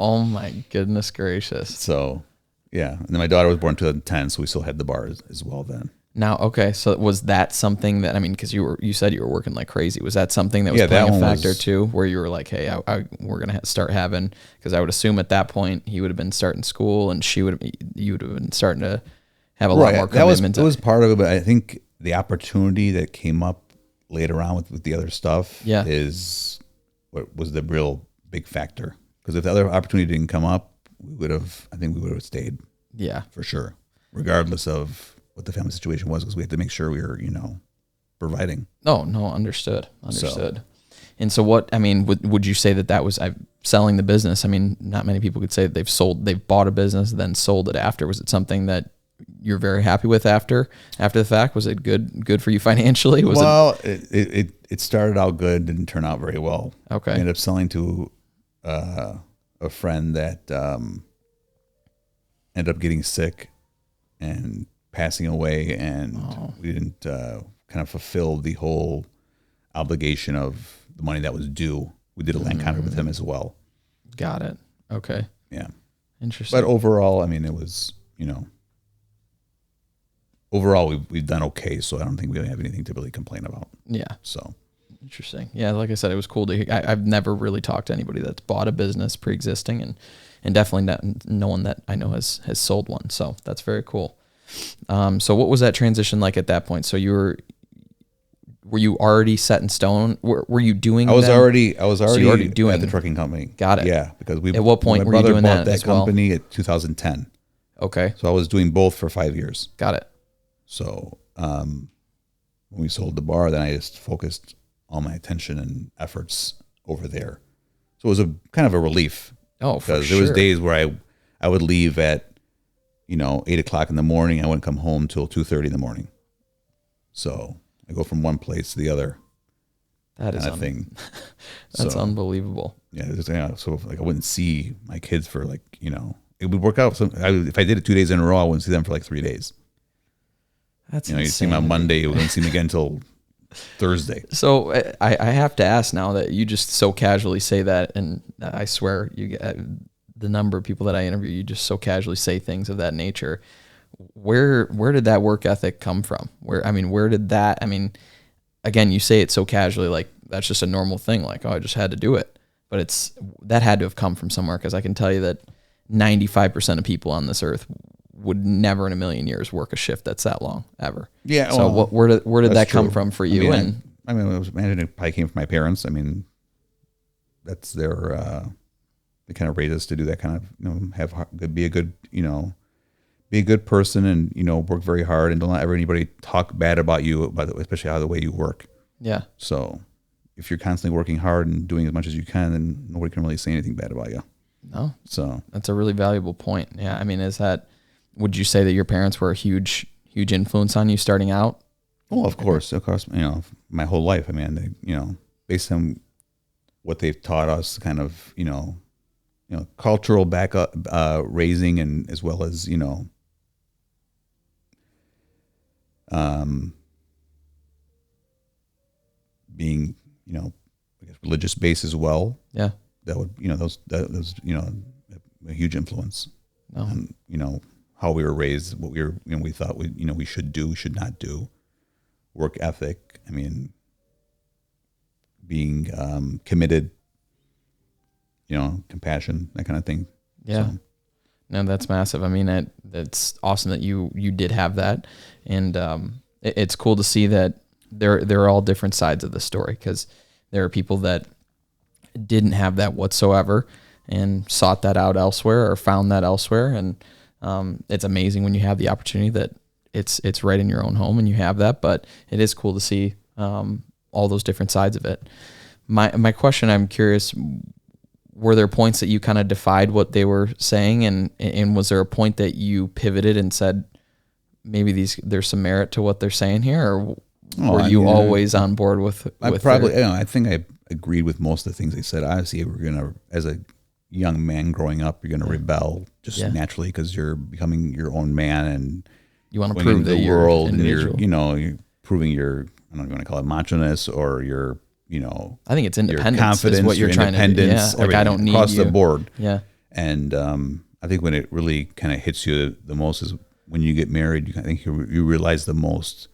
Oh my goodness gracious. So, yeah. And then my daughter was born in 2010, so we still had the bar as well then. Now, okay, so was that something that, I mean, because you said you were working like crazy. Was that something that was playing a factor too, where you were like, hey, we're gonna start having? Because I would assume at that point he would have been starting school, and you would have been starting to have a lot more commitment. That was part of it, but I think the opportunity that came up later on with the other stuff is what was the real big factor. Because if the other opportunity didn't come up, I think we would have stayed. Yeah, for sure, regardless of what the family situation was, because we had to make sure we were, providing. Oh, no, understood. So. And so what, I mean, would you say that was selling the business? I mean, not many people could say that they've bought a business, then sold it after. Was it something that you're very happy with after the fact? Was it good for you financially? It started out good, didn't turn out very well. Okay. I ended up selling to a friend that ended up getting sick and passing away, and we didn't kind of fulfill the whole obligation of the money that was due. We did a land contract with him as well. Got it. Okay. Yeah. Interesting. But overall, I mean, it was, overall we've done okay, so I don't think we have anything to really complain about. Yeah. So. Interesting. Yeah, like I said, it was cool to hear. I've never really talked to anybody that's bought a business pre-existing, and definitely no one that I know has sold one. So that's very cool. So what was that transition like at that point? So were you already set in stone? Were you doing? I was already doing at the trucking company. Got it. Yeah, because at what point were you doing that? That company at 2010. Okay. So I was doing both for 5 years. Got it. So when we sold the bar, then I just focused all my attention and efforts over there. So it was a kind of a relief. Oh, for sure. Because there was days where I would leave at 8:00 in the morning. I wouldn't come home till 2:30 in the morning. So I go from one place to the other. That is thing. That's unbelievable. Yeah, so like I wouldn't see my kids for it would work out. So if I did it 2 days in a row, I wouldn't see them for like 3 days. That's you see them on Monday, you wouldn't see them again until Thursday. So I have to ask now that you just so casually say that, and I swear you get the number of people that I interview, you just so casually say things of that nature. Where did that work ethic come from? Where did that, again, you say it so casually, like that's just a normal thing. Like, oh, I just had to do it. But that had to have come from somewhere. Cause I can tell you that 95% of people on this earth would never in a million years work a shift that's that long ever. Yeah. So where did that come from for you? I was imagining it probably came from my parents. That's their, they kind of raised us to do that kind of, be a good person and, work very hard and don't let anybody talk bad about you, especially how the way you work. Yeah. So if you're constantly working hard and doing as much as you can, then nobody can really say anything bad about you. No. So that's a really valuable point. Yeah. Would you say that your parents were a huge influence on you starting out? Well, of course, my whole life. Based on what they've taught us, kind of, cultural backup, raising, and as well as, being, I guess religious based as well. Yeah. That would, those, a huge influence on, how we were raised, what we thought we should do, should not do, work ethic. Being committed, compassion, that kind of thing. Yeah. So. No, that's massive. That's awesome that you did have that. And it's cool to see that there are all different sides of the story, because there are people that didn't have that whatsoever and sought that out elsewhere or found that elsewhere. And it's amazing when you have the opportunity that it's right in your own home and you have that, but it is cool to see all those different sides of it. My question, I'm curious, were there points that you kind of defied what they were saying, and was there a point that you pivoted and said, maybe there's some merit to what they're saying here, or were you always on board with I think I agreed with most of the things they said. Obviously, as a young man growing up, you're gonna rebel just naturally, because you're becoming your own man and you want to prove that you're world, and you're proving your, I don't know if you want to call it macho-ness, or your, I think it's independence. Your confidence, is what you're trying to do. Yeah, like I don't need across the board. Yeah. And I think when it really kind of hits you the most is when you get married. I think you realize the most.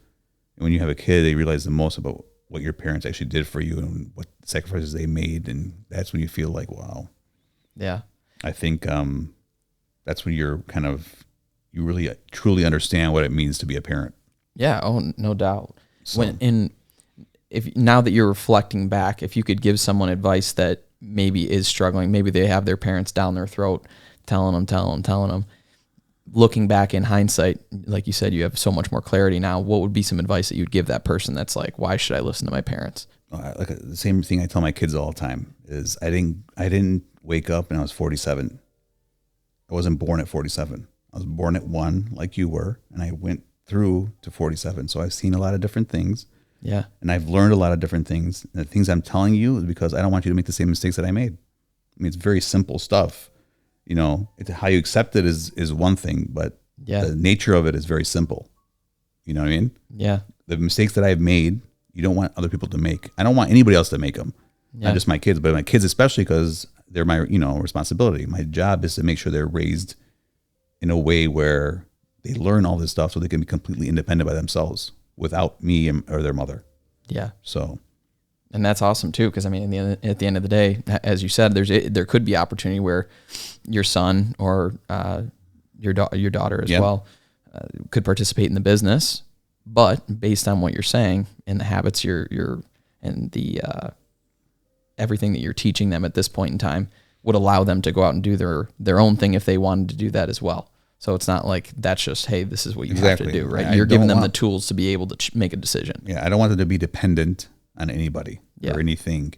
And when you have a kid, you realize the most about what your parents actually did for you and what sacrifices they made. And that's when you feel like, wow. Yeah. I think that's when you really truly understand what it means to be a parent. Yeah. Oh, no doubt. So, If now that you're reflecting back, if you could give someone advice that maybe is struggling, maybe they have their parents down their throat, telling them, looking back in hindsight, like you said, you have so much more clarity now. What would be some advice that you'd give that person that's like, why should I listen to my parents? like the same thing I tell my kids all the time is I didn't wake up and I was 47. I wasn't born at 47. I was born at 1 like you were, and I went through to 47. So I've seen a lot of different things. Yeah. And I've learned a lot of different things. And the things I'm telling you is because I don't want you to make the same mistakes that I made. I mean, it's very simple stuff. How you accept it is one thing, but the nature of it is very simple. You know what I mean? Yeah. The mistakes that I've made, you don't want other people to make. I don't want anybody else to make them. Yeah. Not just my kids, but my kids especially, because they're my responsibility. My job is to make sure they're raised in a way where they learn all this stuff so they can be completely independent by themselves without me or their mother. Yeah. So, and that's awesome too, because I mean, at the end of the day, as you said, there could be opportunity where your son or your daughter as well could participate in the business, but based on what you're saying and the habits and the everything that you're teaching them at this point in time would allow them to go out and do their own thing if they wanted to do that as well. So it's not like that's just, hey, this is what you have to do, right? You're giving them the tools to be able to make a decision. Yeah, I don't want them to be dependent on anybody or anything.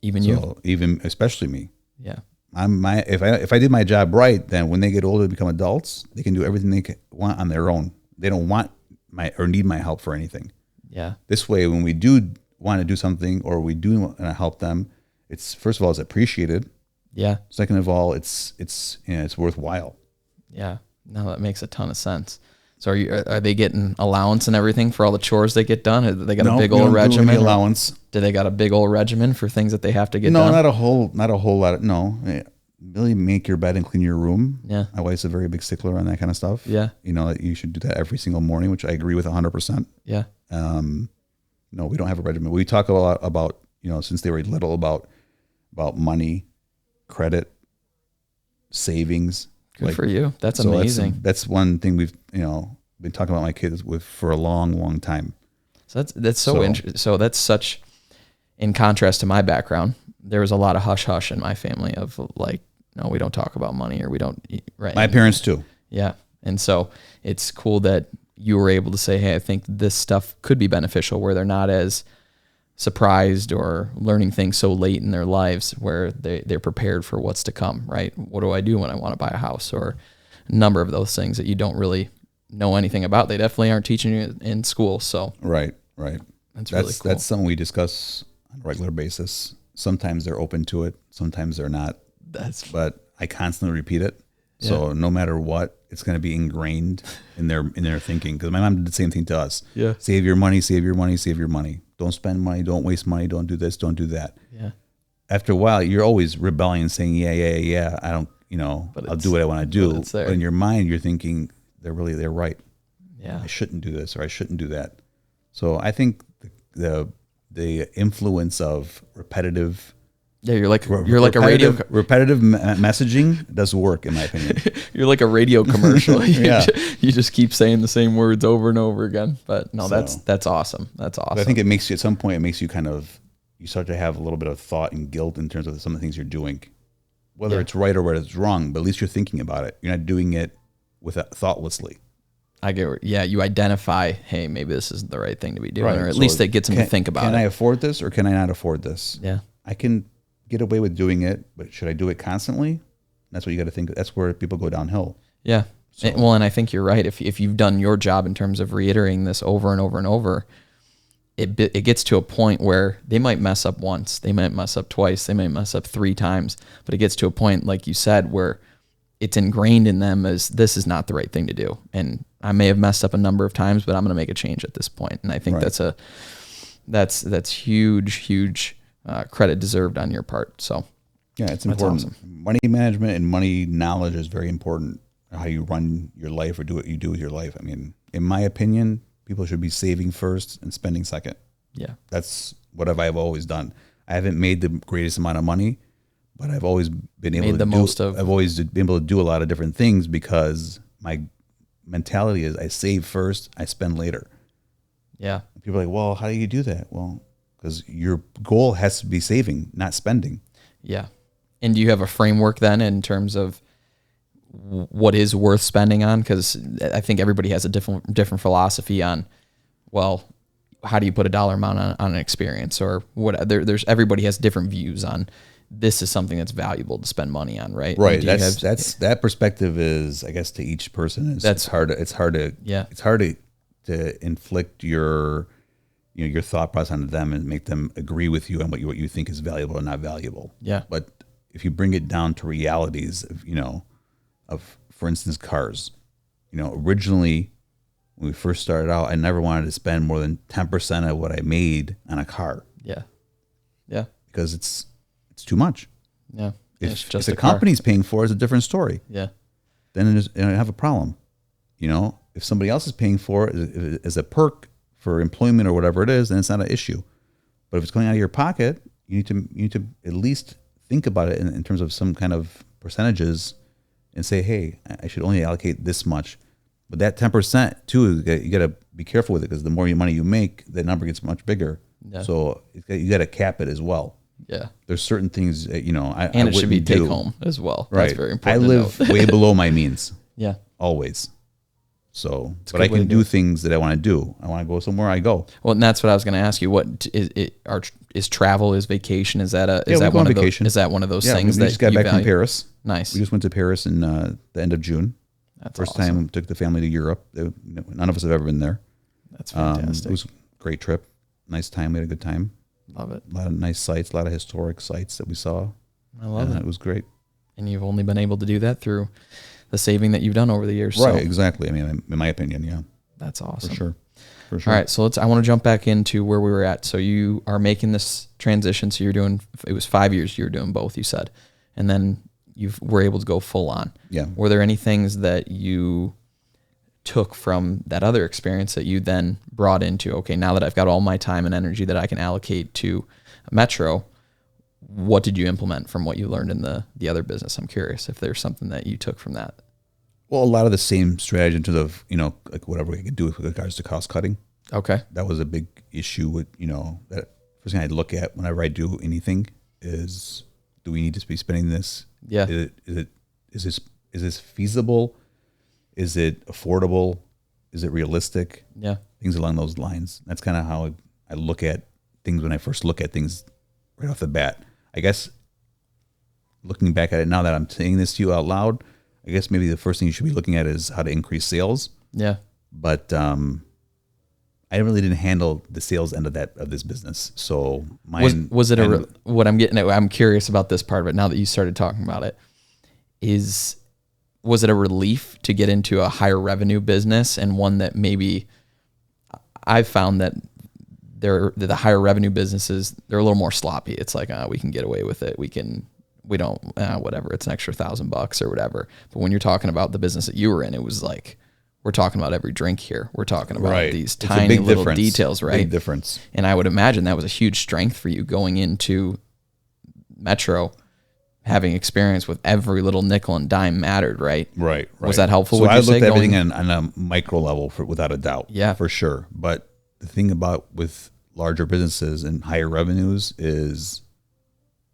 Even especially me. Yeah. If I did my job right, then when they get older and become adults, they can do everything they want on their own. They don't want need my help for anything. Yeah. This way, when we do want to do something or we do want to help them, it's first of all, it's appreciated. Yeah. Second of all, it's worthwhile. Yeah. No, that makes a ton of sense. So are they getting allowance and everything for all the chores they get done? Or they got a big old regimen? No allowance. Do they got a big old regimen for things that they have to get done? No, not a whole lot. No, really make your bed and clean your room. Yeah. My wife's a very big stickler on that kind of stuff. Yeah. You should do that every single morning, which I agree with 100%. Yeah. No, we don't have a regimen. We talk a lot about, since they were little about money, credit, savings. Good for you. That's amazing. That's one thing we've, been talking about my kids with for a long, long time. So that's so interesting. So that's such, in contrast to my background, there was a lot of hush hush in my family of like, no, we don't talk about money or we don't, right? My parents too. Yeah. And so it's cool that you were able to say, hey, I think this stuff could be beneficial, where they're not as surprised or learning things so late in their lives where they're prepared for what's to come, right? What do I do when I want to buy a house, or a number of those things that you don't really know anything about. They definitely aren't teaching you in school. So Right. That's really cool. That's something we discuss on a regular basis. Sometimes they're open to it. Sometimes they're not. But I constantly repeat it. So no matter what, it's going to be ingrained in their thinking. Because my mom did the same thing to us. Yeah. Save your money, save your money, save your money. Don't spend money. Don't waste money. Don't do this. Don't do that. Yeah. After a while, you're always rebelling and saying, yeah. I don't, I'll do what I want to do. But in your mind, you're thinking they're right. Yeah. I shouldn't do this or I shouldn't do that. So I think the influence of repetitive. Yeah, you're like a radio. Repetitive messaging does work, in my opinion. You're like a radio commercial. Yeah. You just keep saying the same words over and over again. But no, that's awesome. That's awesome. But I think it makes you, at some point, you start to have a little bit of thought and guilt in terms of some of the things you're doing, whether it's right or whether it's wrong. But at least you're thinking about it. You're not doing it thoughtlessly. I get. Yeah, you identify. Hey, maybe this isn't the right thing to be doing, or at least that gets them to think about it. Can I afford this, or can I not afford this? Yeah, I can get away with doing it, but should I do it constantly? That's what you got to think. That's where people go downhill. Yeah. So. And I think you're right. If you've done your job in terms of reiterating this over and over and over, it gets to a point where they might mess up once, they might mess up twice, they might mess up 3 times, but it gets to a point, like you said, where it's ingrained in them as this is not the right thing to do. And I may have messed up a number of times, but I'm going to make a change at this point. And I think that's huge credit deserved on your part. So Yeah, it's That's important. awesome. Money management and money knowledge is very important. How you run your life or do what you do with your life. I mean, in my opinion, people should be saving first and spending second. Yeah. That's what I've always done. I haven't made the greatest amount of money, but I've always been able I've always been able to do a lot of different things because my mentality is I save first, I spend later. Yeah. People are like, well, how do you do that? Well, because your goal has to be saving, not spending. Yeah. And do you have a framework then in terms of what is worth spending on? Because I think everybody has a different philosophy on, well, how do you put a dollar amount on an experience or what? There's everybody has different views on this is something that's valuable to spend money on, right? Right. That's that perspective is, I guess, to each person is it's hard to inflict your thought process onto them and make them agree with you on what you think is valuable or not valuable. Yeah. But if you bring it down to realities of for instance, cars, originally when we first started out, I never wanted to spend more than 10% of what I made on a car. Yeah. Yeah. Because it's too much. Yeah. If the company's paying for it, it's a different story. Yeah. Then I have a problem. If somebody else is paying for it as a perk for employment or whatever it is, then it's not an issue. But if it's coming out of your pocket, you need to at least think about it in terms of some kind of percentages and say, hey, I should only allocate this much. But that 10% too, you got to be careful with it because the more money you make, that number gets much bigger. Yeah. So you got to cap it as well. Yeah. There's certain things, and it should be take home as well. Right. That's very important. I live way below my means. Yeah. Always. So, but I can do things that I want to do. I want to go somewhere, I go. Well, and that's what I was going to ask you. What is travel? Is vacation? Is that one of those? Is that one of those things that we just got back from Paris? Nice. We just went to Paris in the end of June. That's First awesome. time took the family to Europe. None of us have ever been there. That's fantastic. It was a great trip. Nice time. We had a good time. Love it. A lot of nice sights. A lot of historic sites that we saw. I love it. It was great. And you've only been able to do that through the saving that you've done over the years. Right, so. Exactly. I mean, in my opinion, yeah. That's awesome. For sure. All right, so I want to jump back into where we were at. So you are making this transition. So it was 5 years you were doing both, you said. And then you were able to go full on. Yeah. Were there any things that you took from that other experience that you then brought into, okay, now that I've got all my time and energy that I can allocate to Metro, what did you implement from what you learned in the other business? I'm curious if there's something that you took from that. Well, a lot of the same strategy in terms of, like whatever we could do with regards to cost cutting. Okay. That was a big issue with, that first thing I'd look at whenever I do anything is, do we need to be spending this? Yeah. Is this feasible? Is it affordable? Is it realistic? Yeah. Things along those lines. That's kind of how I look at things when I first look at things right off the bat. I guess looking back at it now that I'm saying this to you out loud, I guess maybe the first thing you should be looking at is how to increase sales. Yeah. But I really didn't handle the sales end of this business. So was it what I'm getting at? I'm curious about this part of it now that you started talking about it. Was it a relief to get into a higher revenue business and one that maybe I've found that the higher revenue businesses, they're a little more sloppy. It's like, we can get away with it. Whatever. It's an extra $1,000 or whatever. But when you're talking about the business that you were in, it was like, we're talking about every drink here. We're talking about these tiny little details, right? Big difference. And I would imagine that was a huge strength for you going into Metro, having experience with every little nickel and dime mattered, right? Right. Was that helpful? So I looked at everything on a micro level, without a doubt. Yeah, for sure. But the thing about with larger businesses and higher revenues is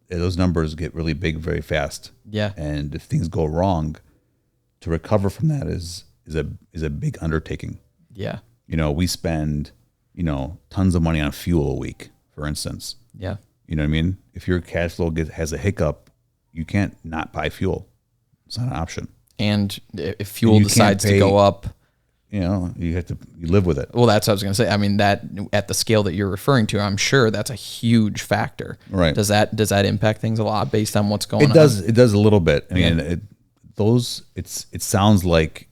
those numbers get really big very fast. Yeah. And if things go wrong, to recover from that is a big undertaking. Yeah. We spend, tons of money on fuel a week, for instance. Yeah. You know what I mean? If your cash flow has a hiccup, you can't not buy fuel. It's not an option. And if fuel decides to go up, you live with it. Well, that's what I was going to say. I mean, that at the scale that you're referring to, I'm sure that's a huge factor. Right. Does that impact things a lot based on what's going on? It does a little bit. I mean, it sounds like,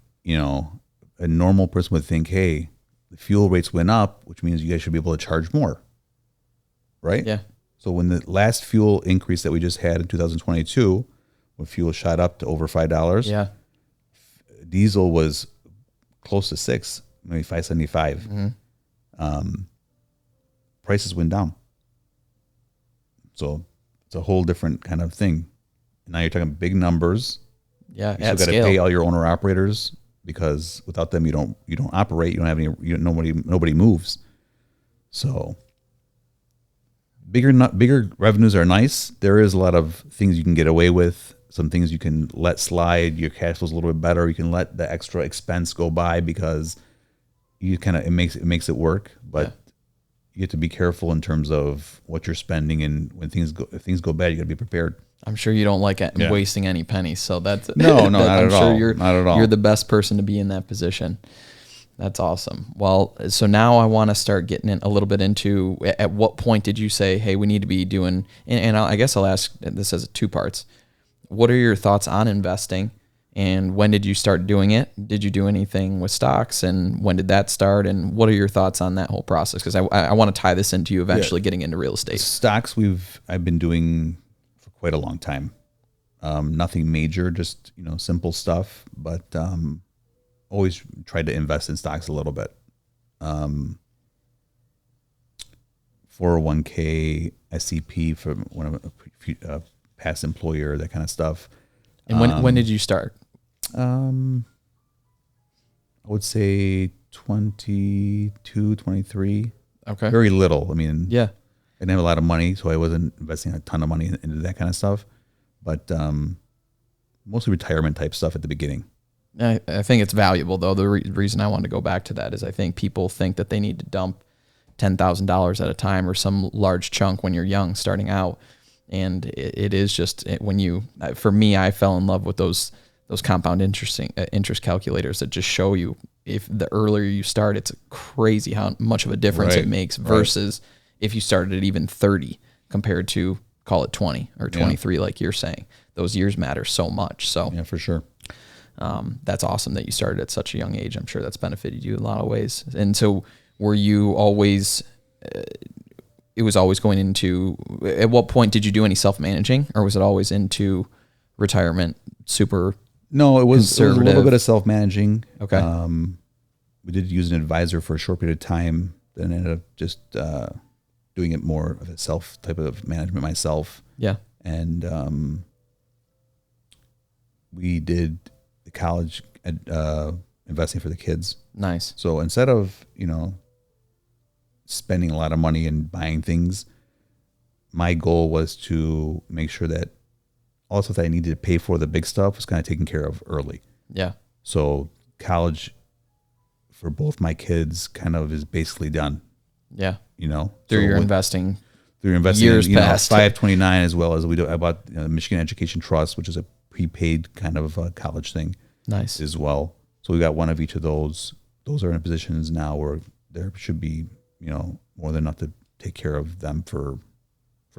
a normal person would think, hey, the fuel rates went up, which means you guys should be able to charge more. Right? Yeah. So when the last fuel increase that we just had in 2022, when fuel shot up to over $5, Yeah. diesel was close to $6, maybe $5.75. Prices went down. So it's a whole different kind of thing. Now you're talking big numbers. Yeah. You At still got to scale. pay all your owner operators, because without them you don't operate. You don't have any. Nobody moves. So bigger revenues are nice. There is a lot of things you can get away with. Some things you can let slide. Your cash flow's a little bit better. You can let the extra expense go by because you kind of it makes it work. But you have to be careful in terms of what you're spending, and if things go bad, you got to be prepared. I'm sure you don't like wasting any pennies. So that's no, not I'm at sure all. You're, not at all. You're the best person to be in that position. That's awesome. Well, so now I want to start getting in a little bit into at what point did you say, hey, we need to be doing, and I guess I'll ask this as two parts. What are your thoughts on investing, and when did you start doing it? Did you do anything with stocks, and when did that start? And what are your thoughts on that whole process? Because I want to tie this into you eventually getting into real estate. Stocks I've been doing for quite a long time. Nothing major, just simple stuff, but always tried to invest in stocks a little bit. 401k, SEP for one of a past employer, that kind of stuff. And when did you start? I would say 22, 23. Okay. Very little. I mean, Yeah. I didn't have a lot of money, so I wasn't investing a ton of money into that kind of stuff. But mostly retirement type stuff at the beginning. I think it's valuable, though. The reason I wanted to go back to that is I think people think that they need to dump $10,000 at a time or some large chunk when you're young, starting out. And it is just for me, I fell in love with those compound interest calculators that just show you if the earlier you start, it's crazy how much of a difference it makes versus if you started at even 30 compared to call it 20 or 23, like you're saying. Those years matter so much. So yeah, for sure. That's awesome that you started at such a young age. I'm sure that's benefited you in a lot of ways. And so were you always, it was always going into, at what point did you do any self-managing, or was it always into retirement super No, it was a little conservative? bit of self-managing. Okay. We did use an advisor for a short period of time, then ended up just doing it more of a self type of management myself. Yeah. And we did the college investing for the kids. Nice. So instead of, spending a lot of money and buying things, my goal was to make sure that all the stuff that I needed to pay for, the big stuff, was kind of taken care of early. Yeah. So college for both my kids kind of is basically done. Yeah. Through Through investing years in, past 529, as well as I bought Michigan Education Trust, which is a prepaid kind of college thing. Nice. As well. So we got one of each of those. Those are in positions now where there should be, more than enough to take care of them for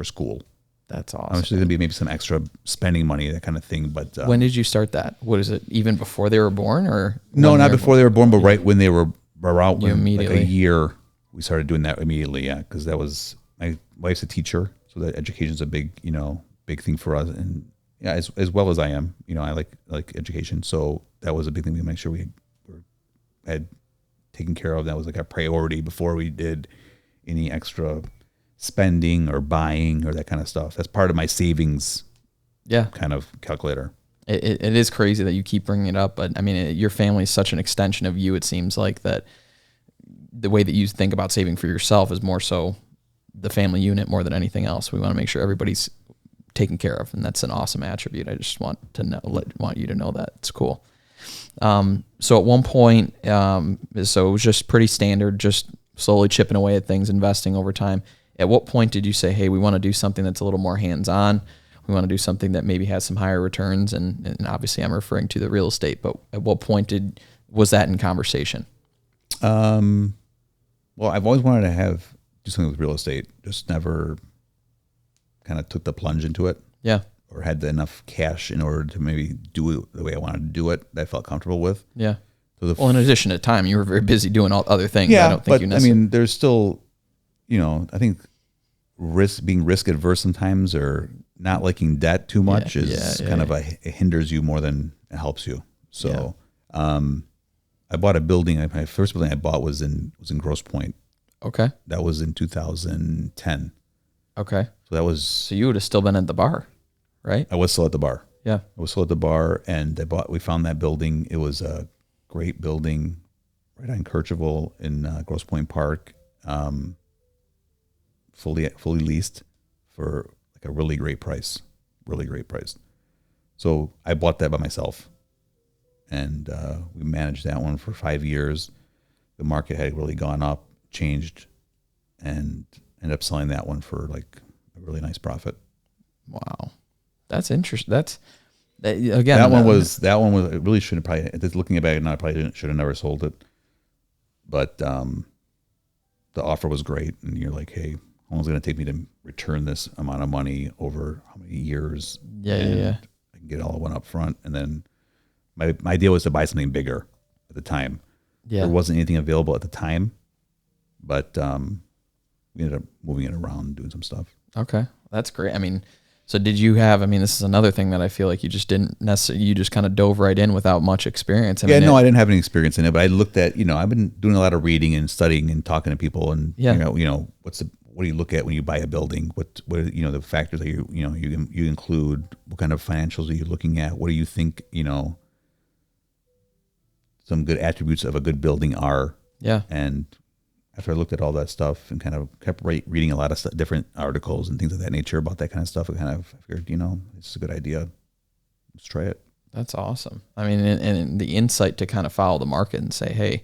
school. That's awesome. Obviously, there'd be maybe some extra spending money, that kind of thing. But when did you start that? What is it? Even before they were born, or no, not before they were born, but right when they were out, immediately, like a year, we started doing that immediately. Yeah, because that was, my wife's a teacher, so that education's a big thing for us, and yeah, as well as I am, I like education, so that was a big thing. We make sure we had taken care of. That was like our priority before we did any extra spending or buying or that kind of stuff. That's part of my savings kind of calculator. It is crazy that you keep bringing it up, but I mean, your family is such an extension of you. It seems like that the way that you think about saving for yourself is more so the family unit more than anything else. We want to make sure everybody's taken care of, and that's an awesome attribute. I just want you to know that. It's cool. So at one point, so it was just pretty standard, just slowly chipping away at things, investing over time. At what point did you say, hey, we want to do something that's a little more hands-on? We want to do something that maybe has some higher returns. And obviously I'm referring to the real estate, but at what point was that in conversation? Well, I've always wanted to do something with real estate, just never kind of took the plunge into it. Yeah. Or had enough cash in order to maybe do it the way I wanted to do it, that I felt comfortable with. Yeah. So well, in addition to time, you were very busy doing all other things. Yeah, I don't think but I mean, there's still, I think being risk adverse sometimes, or not liking debt too much it hinders you more than it helps you. So, I bought a building. My first building I bought was in Grosse Pointe. Okay. That was in 2010. Okay. So so you would have still been at the bar, right? I was still at the bar. Yeah. I was still at the bar, and we found that building. It was a great building right on Kercheval in Grosse Pointe Park, fully leased for like a really great price. So I bought that by myself, and we managed that one for 5 years. The market had really gone up, changed, and ended up selling that one for like a really nice profit. Wow, that's interesting. That one was it really shouldn't probably, looking back now, I probably should have never sold it. But the offer was great, and you're like, hey, how long is it going to take me to return this amount of money over how many years? Yeah. I can get all one up front, and then my idea was to buy something bigger at the time. Yeah. There wasn't anything available at the time, but we ended up moving it around and doing some stuff. Okay, that's great. I mean, so did you have, this is another thing that I feel like you just didn't necessarily, you just kind of dove right in without much experience. I didn't have any experience in it, but I looked at, I've been doing a lot of reading and studying and talking to people, and what do you look at when you buy a building? What the factors that you include? What kind of financials are you looking at? What do you think, some good attributes of a good building are? Yeah. And after I looked at all that stuff and kind of kept reading a lot of different articles and things of that nature about that kind of stuff, I kind of figured, it's a good idea. Let's try it. That's awesome. And the insight to kind of follow the market and say, hey,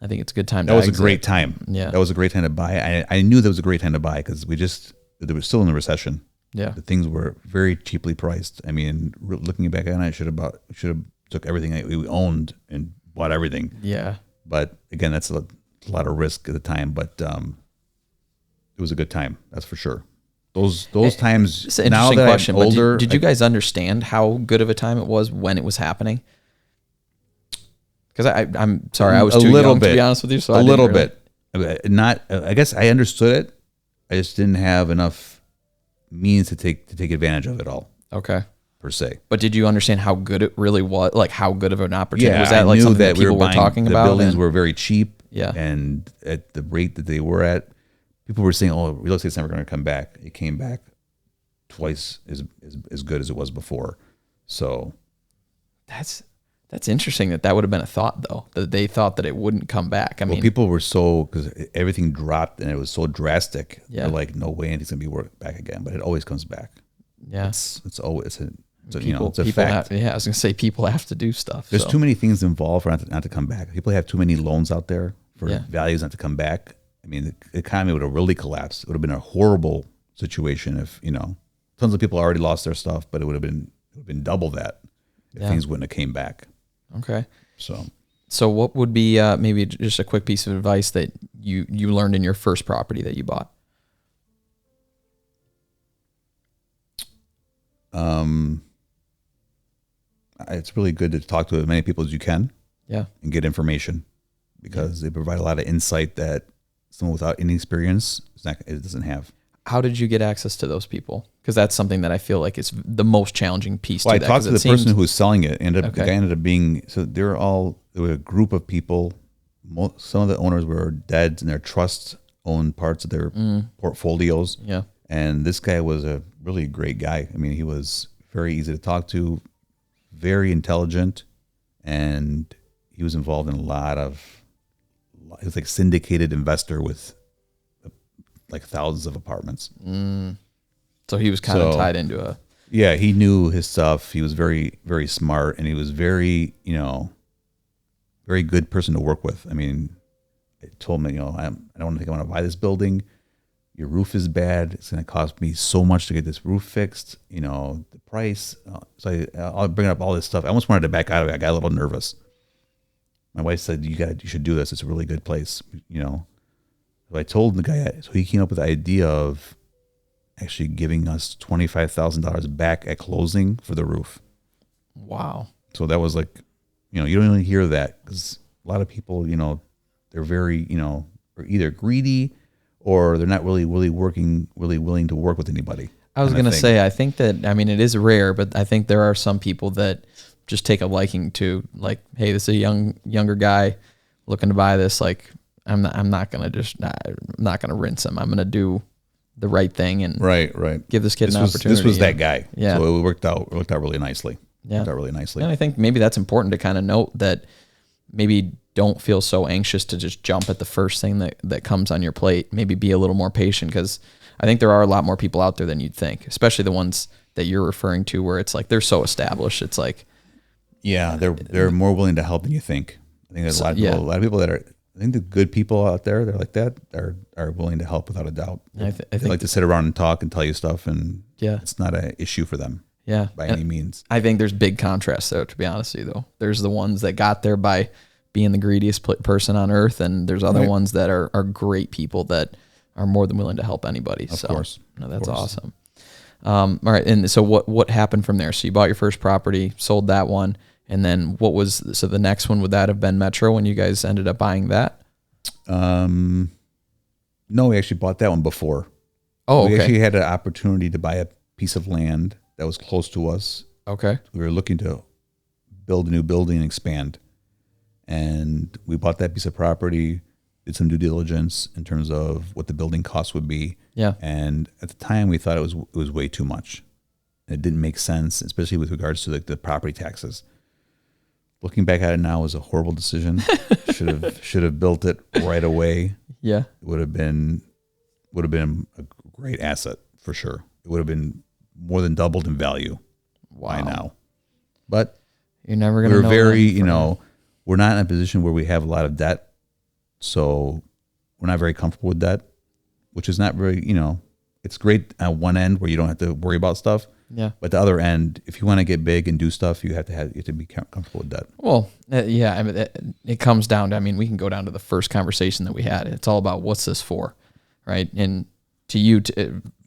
I think it's a good time to exit. That was a great time. Yeah. That was a great time to buy. I knew that was a great time to buy because they were still in the recession. Yeah. The things were very cheaply priced. Looking back on it, I should have took everything we owned and bought everything. Yeah. But again, that's a lot of risk at the time, but it was a good time. That's for sure. Those times. It's an interesting now that question. I'm older, did you guys understand how good of a time it was when it was happening? Because I'm sorry, I was too young to be honest with you. So a little bit. Not. I guess I understood it. I just didn't have enough means to take advantage of it all. Okay. Per se. But did you understand how good it really was? Like how good of an opportunity? Yeah, was that I like knew something that people were talking about? The buildings were very cheap. Yeah. And at the rate that they were at, people were saying, "Oh, real estate's never going to come back." It came back twice as good as it was before. So that's interesting that would have been a thought though, that they thought that it wouldn't come back. People were because everything dropped and it was so drastic. Yeah. They're like, no way anything's going to be back again, but it always comes back. Yeah. It's always it's a people fact. I was going to say people have to do stuff. There's too many things involved for not to come back. People have too many loans out there for values not to come back. The economy would have really collapsed. It would have been a horrible situation if, tons of people already lost their stuff, but it would have been double that if things wouldn't have came back. Okay. So what would be maybe just a quick piece of advice that you learned in your first property that you bought? It's really good to talk to as many people as you can. Yeah. And get information because they provide a lot of insight that someone without any experience it doesn't have. How did you get access to those people? Because that's something that I feel like is the most challenging piece to that. I talked to the person who was selling it. The guy ended up being, there were a group of people. Some of the owners were dead and their trusts owned parts of their portfolios. Yeah. And this guy was a really great guy. He was very easy to talk to, very intelligent, and he was involved in he was like syndicated investor with like thousands of apartments. So he was kind of tied into a... Yeah, he knew his stuff. He was very, very smart, and he was very, very good person to work with. I told him, I don't think I want to buy this building. Your roof is bad. It's going to cost me so much to get this roof fixed. The price. So I'll bring up all this stuff. I almost wanted to back out of it. I got a little nervous. My wife said, you should do this. It's a really good place. So I told the guy, so he came up with the idea of actually giving us $25,000 back at closing for the roof. Wow. So that was like, you don't really hear that because a lot of people, they're very, are either greedy or they're not really willing to work with anybody. I was going to say, I think that, I mean, it is rare, but I think there are some people that just take a liking to, like, hey, this is a younger guy looking to buy this. Like, I'm not going to rinse him. I'm going to do the right thing and give this kid an opportunity. This was that guy. Yeah. So it worked out really nicely. Yeah. Worked out really nicely. And I think maybe that's important to kind of note, that maybe don't feel so anxious to just jump at the first thing that comes on your plate. Maybe be a little more patient, because I think there are a lot more people out there than you'd think, especially the ones that you're referring to where it's like they're so established. It's like, yeah, they're more willing to help than you think. I think there's a lot of people that are, I think the good people out there, they're like that, are willing to help without a doubt. They like to sit around and talk and tell you stuff, and it's not an issue for them. Yeah, by any means. I think there's big contrast there, to be honest with you, though. There's the ones that got there by being the greediest person on earth, and there's other ones that are great people that are more than willing to help anybody. Of course. No, that's awesome. All right, and so what happened from there? So you bought your first property, sold that one, and then so the next one, would that have been Metro when you guys ended up buying that? No, we actually bought that one before. Oh, okay. We actually had an opportunity to buy a piece of land that was close to us. Okay. We were looking to build a new building and expand. And we bought that piece of property, did some due diligence in terms of what the building costs would be. Yeah. And at the time we thought it was way too much. It didn't make sense, especially with regards to the property taxes. Looking back at it now, it was a horrible decision. should have built it right away. Yeah. It would have been a great asset for sure. It would have been more than doubled in value by now. But you're never going to know. We're very, we're not in a position where we have a lot of debt. So we're not very comfortable with debt, which is not very, it's great at one end where you don't have to worry about stuff. Yeah. But the other end, if you want to get big and do stuff, you have to be comfortable with debt. Well, yeah, I mean, it comes down to, I mean, we can go down to the first conversation that we had. It's all about what's this for, right? And to you,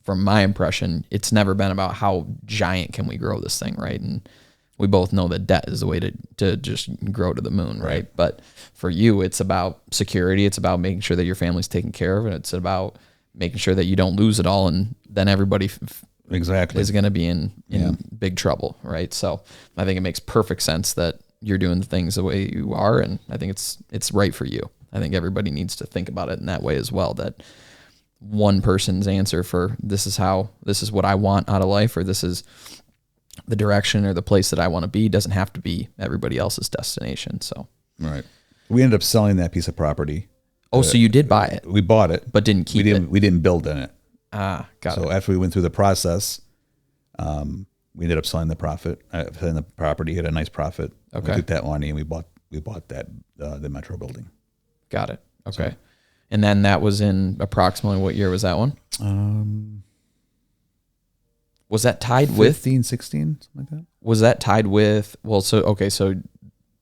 from my impression, it's never been about how giant can we grow this thing, right? And we both know that debt is the way to just grow to the moon, right? But for you, it's about security. It's about making sure that your family's taken care of, and it's about making sure that you don't lose it all, and then everybody is going to be in big trouble, right? So I think it makes perfect sense that you're doing the things the way you are, and I think it's right for you. I think everybody needs to think about it in that way as well, that one person's answer for this is what I want out of life, or this is the direction or the place that I want to be, doesn't have to be everybody else's destination. So we ended up selling that piece of property. Oh, so you did buy it? We bought it, but didn't keep it. We didn't build in it. Got it. So after we went through the process, we ended up selling the property, had a nice profit. Okay. We took that money and we bought that the Metro building. Got it. Okay. So, and then that was in approximately what year was that one? Was that tied 15, with 16, something like that? Was that tied with, so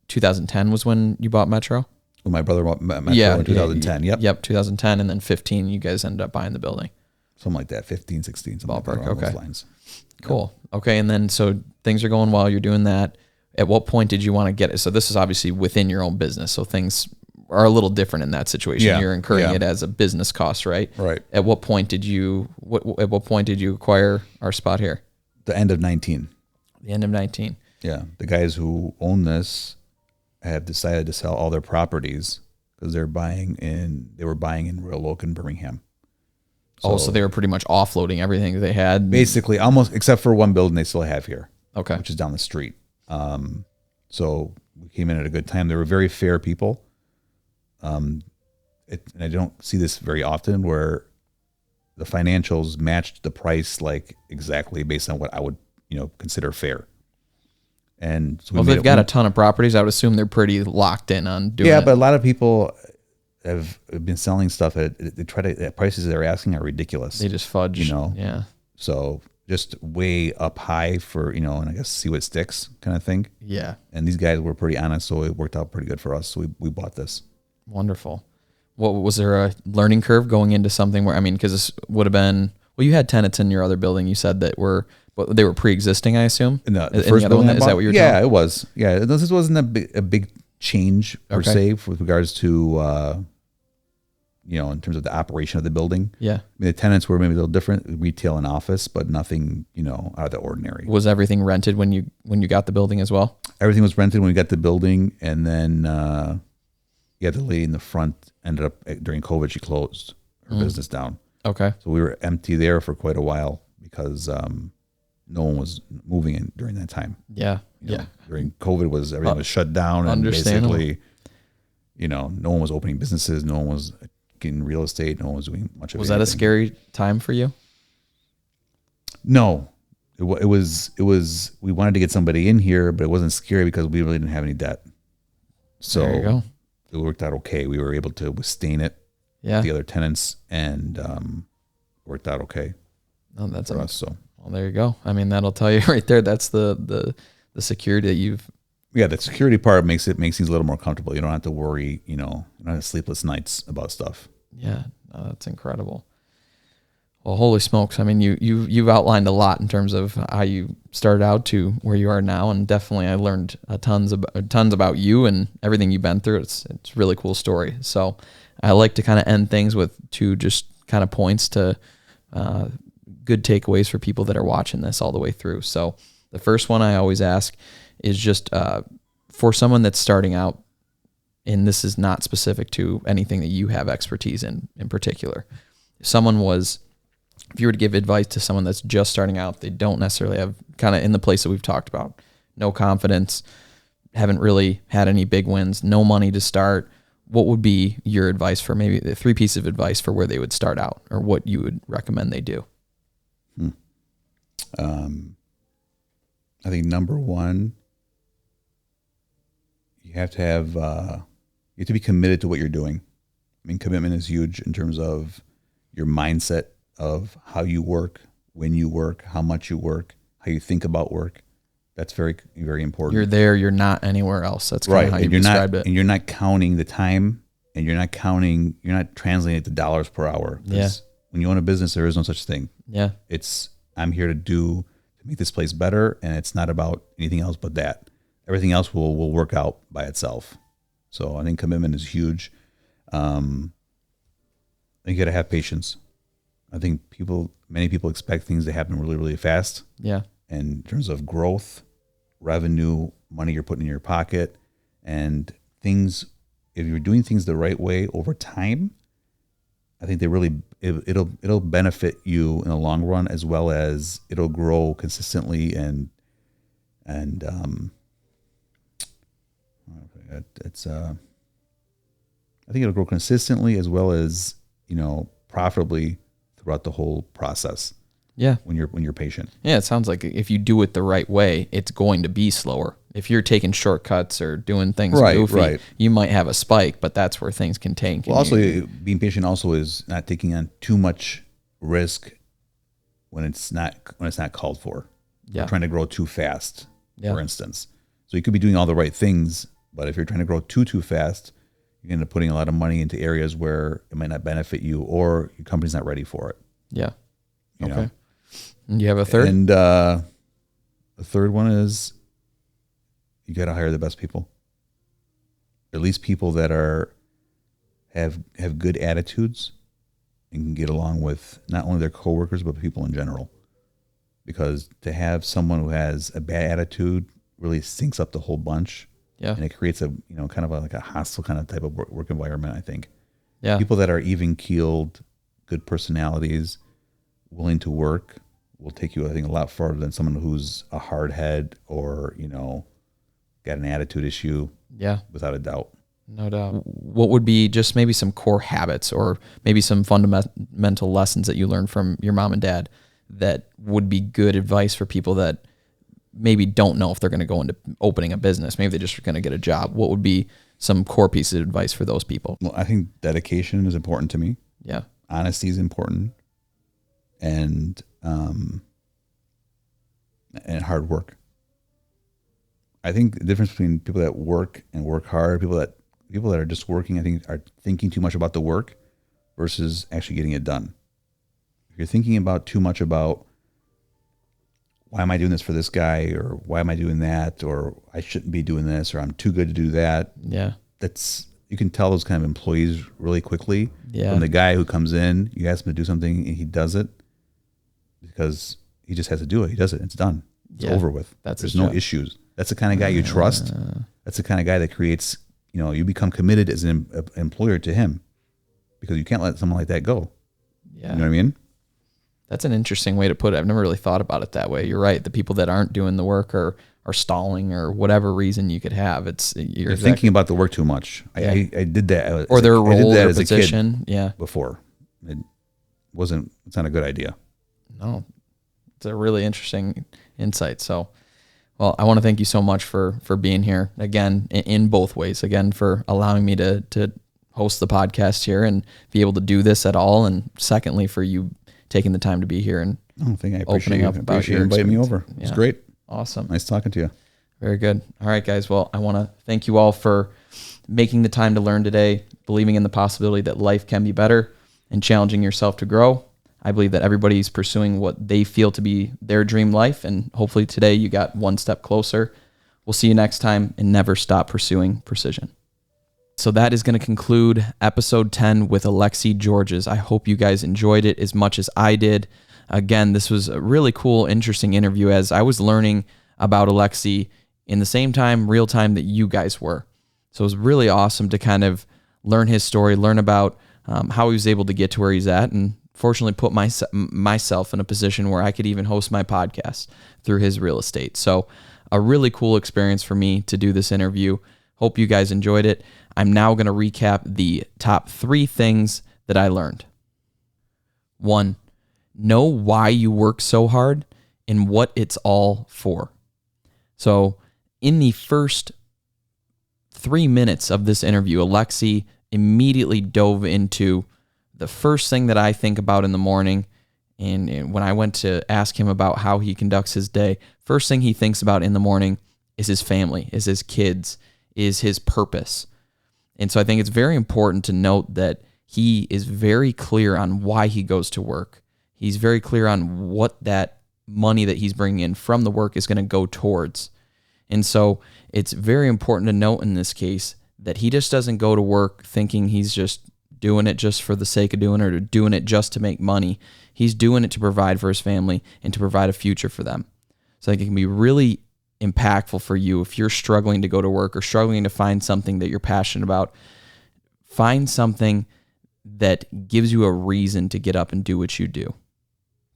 2010 was when you bought Metro? Well, my brother bought Metro in 2010. Yep, 2010, and then 15 you guys ended up buying the building. Something like that, 15, 16, something ballpark. Like those lines. Cool. Yep. Okay, and then so things are going well, you're doing that. At what point did you want to get it? So this is obviously within your own business, so things are a little different in that situation. Yeah. You're incurring it as a business cost, right? Right. At what point did you acquire our spot here? The end of 19. The end of 19. Yeah. The guys who own this have decided to sell all their properties because they were buying in Royal Oak and Birmingham. So they were pretty much offloading everything they had. Basically, almost except for one building they still have here. Okay. Which is down the street. So we came in at a good time. They were very fair people. And I don't see this very often where the financials matched the price like exactly based on what I would, consider fair. And so they've got a ton of properties. I would assume they're pretty locked in on doing it. Yeah, but a lot of people have been selling stuff at prices they're asking are ridiculous. They just fudge, Yeah. So just way up high for, and I guess see what sticks kind of thing. Yeah. And these guys were pretty honest, so it worked out pretty good for us. So we bought this. Wonderful. What was there a learning curve going into something where, because this would have been, you had tenants in your other building, you said that they were pre-existing, I assume? In the first building is that what you were Yeah, telling? it was. Yeah, this wasn't a big change per se with regards to in terms of the operation of the building. Yeah. I mean, the tenants were maybe a little different, retail and office, but nothing, out of the ordinary. Was everything rented when you got the building as well? Everything was rented when we got the building, and then the lady in the front ended up during COVID. She closed her business down. Okay. So we were empty there for quite a while because no one was moving in during that time. Yeah. During COVID, everything was shut down, and basically, no one was opening businesses, no one was getting real estate, no one was doing much of it. Was that a scary time for you? No, it was. We wanted to get somebody in here, but it wasn't scary because we really didn't have any debt. So there you go. It worked out okay. We were able to withstand it. Yeah. The other tenants, and worked out okay. Oh, that's for us. So well, there you go. I mean, that'll tell you right there. That's the security that you've. Yeah, the security part makes things a little more comfortable. You don't have to worry. You don't have sleepless nights about stuff. Yeah, that's incredible. Well, holy smokes! I mean, you've outlined a lot in terms of how you started out to where you are now, and definitely I learned tons about you and everything you've been through. It's a really cool story. So I like to kind of end things with two just kind of points to good takeaways for people that are watching this all the way through. So the first one I always ask is just for someone that's starting out, and this is not specific to anything that you have expertise in particular. If you were to give advice to someone that's just starting out, they don't necessarily have kind of in the place that we've talked about, no confidence, haven't really had any big wins, no money to start. What would be your advice for maybe the 3 pieces of advice for where they would start out, or what you would recommend they do? I think number one, you have to be committed to what you're doing. I mean, commitment is huge in terms of your mindset of how you work, when you work, how much you work, how you think about work. That's very, very important. You're there, you're not anywhere else. That's kind of how you described it. And you're not counting the time, and you're not translating it to dollars per hour. Yeah. When you own a business, there is no such thing. Yeah. I'm here to make this place better, and it's not about anything else but that. Everything else will work out by itself. So I think commitment is huge. I think you got to have patience. I think many people expect things to happen really, really fast. Yeah. And in terms of growth, revenue, money you're putting in your pocket, and things, if you're doing things the right way over time, I think it'll benefit you in the long run, as well as it'll grow consistently and I think it'll grow consistently as well as profitably throughout the whole process. Yeah. When you're patient. Yeah, it sounds like if you do it the right way, it's going to be slower. If you're taking shortcuts or doing things goofy, you might have a spike, but that's where things can tank. Well, also being patient also is not taking on too much risk when it's not called for. Yeah. You're trying to grow too fast, for instance. So you could be doing all the right things, but if you're trying to grow too fast, you're end up putting a lot of money into areas where it might not benefit you, or your company's not ready for it. Yeah. You know? And you have a third? And the third one is you got to hire the best people. At least people that have good attitudes and can get along with not only their coworkers, but people in general. Because to have someone who has a bad attitude really sinks up the whole bunch. Yeah. And it creates a, kind of like a hostile kind of type of work environment, I think. Yeah. People that are even keeled, good personalities, willing to work will take you, I think, a lot farther than someone who's a hard head or, got an attitude issue. Yeah. Without a doubt. No doubt. What would be just maybe some core habits or maybe some fundamental lessons that you learned from your mom and dad that would be good advice for people that maybe don't know if they're going to go into opening a business? Maybe they're just going to get a job. What would be some core pieces of advice for those people? Well, I think dedication is important to me. Yeah. Honesty is important. And hard work. I think the difference between people that work and work hard, people that are just working, I think, are thinking too much about the work versus actually getting it done. If you're thinking about too much about why am I doing this for this guy, or why am I doing that, or I shouldn't be doing this, or I'm too good to do that. Yeah. You can tell those kind of employees really quickly. Yeah. from the guy who comes in, you ask him to do something and he does it because he just has to do it. He does it. It's done. It's over with. There's no issues. That's the kind of guy you trust. That's the kind of guy that creates, you become committed as an employer to him because you can't let someone like that go. Yeah. You know what I mean? That's an interesting way to put it. I've never really thought about it that way. You're right. The people that aren't doing the work are stalling or whatever reason you could have. You're thinking about the work too much. Yeah. I did that. Or their role or as position. A kid before. It's not a good idea. No, it's a really interesting insight. So, well, I want to thank you so much for being here again in both ways. Again, for allowing me to host the podcast here and be able to do this at all. And secondly, for you taking the time to be here and opening up about your inviting me over. It was great. Awesome. Nice talking to you. Very good. All right, guys. Well, I want to thank you all for making the time to learn today, believing in the possibility that life can be better, and challenging yourself to grow. I believe that everybody's pursuing what they feel to be their dream life, and hopefully today you got one step closer. We'll see you next time, and never stop pursuing precision. So that is going to conclude episode 10 with Alexi Georges. I hope you guys enjoyed it as much as I did. Again, this was a really cool, interesting interview as I was learning about Alexi in the same time, real time that you guys were. So it was really awesome to kind of learn his story, learn about how he was able to get to where he's at, and fortunately put myself in a position where I could even host my podcast through his real estate. So a really cool experience for me to do this interview. Hope you guys enjoyed it. I'm now going to recap the top 3 things that I learned. 1, know why you work so hard and what it's all for. So in the first 3 minutes of this interview, Alexi immediately dove into the first thing that I think about in the morning. And when I went to ask him about how he conducts his day, first thing he thinks about in the morning is his family, is his kids, is his purpose. And so I think it's very important to note that he is very clear on why he goes to work. He's very clear on what that money that he's bringing in from the work is going to go towards. And so it's very important to note in this case that he just doesn't go to work thinking he's just doing it just for the sake of doing it or doing it just to make money. He's doing it to provide for his family and to provide a future for them. So I think it can be really impactful for you if you're struggling to go to work or struggling to find something that you're passionate about. Find something that gives you a reason to get up and do what you do.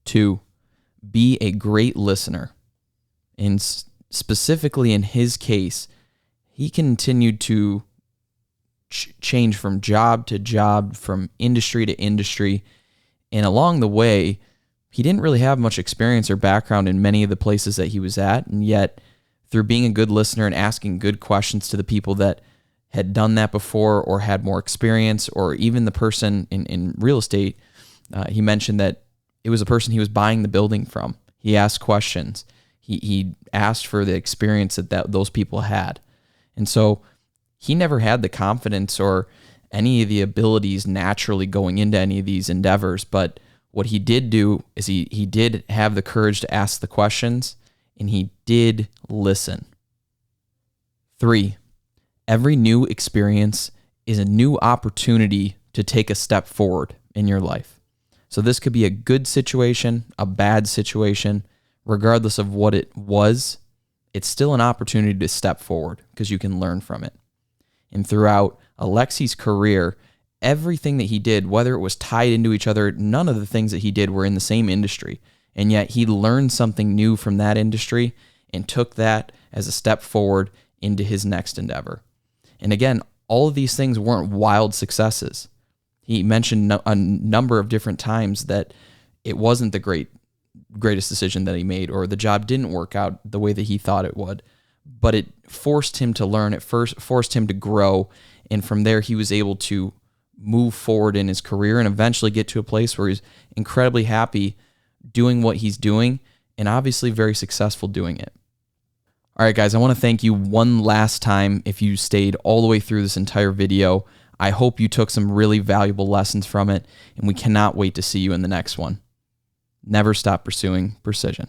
2, be a great listener. And specifically in his case, he continued to change from job to job, from industry to industry. And along the way, he didn't really have much experience or background in many of the places that he was at. And yet, through being a good listener and asking good questions to the people that had done that before or had more experience, or even the person in real estate, he mentioned that it was a person he was buying the building from. He asked questions. He asked for the experience that those people had. And so he never had the confidence or any of the abilities naturally going into any of these endeavors. But what he did do is he did have the courage to ask the questions, and he did listen. 3, every new experience is a new opportunity to take a step forward in your life. So this could be a good situation, a bad situation, regardless of what it was, it's still an opportunity to step forward because you can learn from it. And throughout Alexi's career, everything that he did, whether it was tied into each other, none of the things that he did were in the same industry. And yet he learned something new from that industry and took that as a step forward into his next endeavor. And again, all of these things weren't wild successes. He mentioned a number of different times that it wasn't the greatest decision that he made, or the job didn't work out the way that he thought it would. But it forced him to learn, it forced him to grow, and from there he was able to move forward in his career and eventually get to a place where he's incredibly happy doing what he's doing and obviously very successful doing it. All right, guys, I want to thank you one last time if you stayed all the way through this entire video. I hope you took some really valuable lessons from it, and we cannot wait to see you in the next one. Never stop pursuing precision.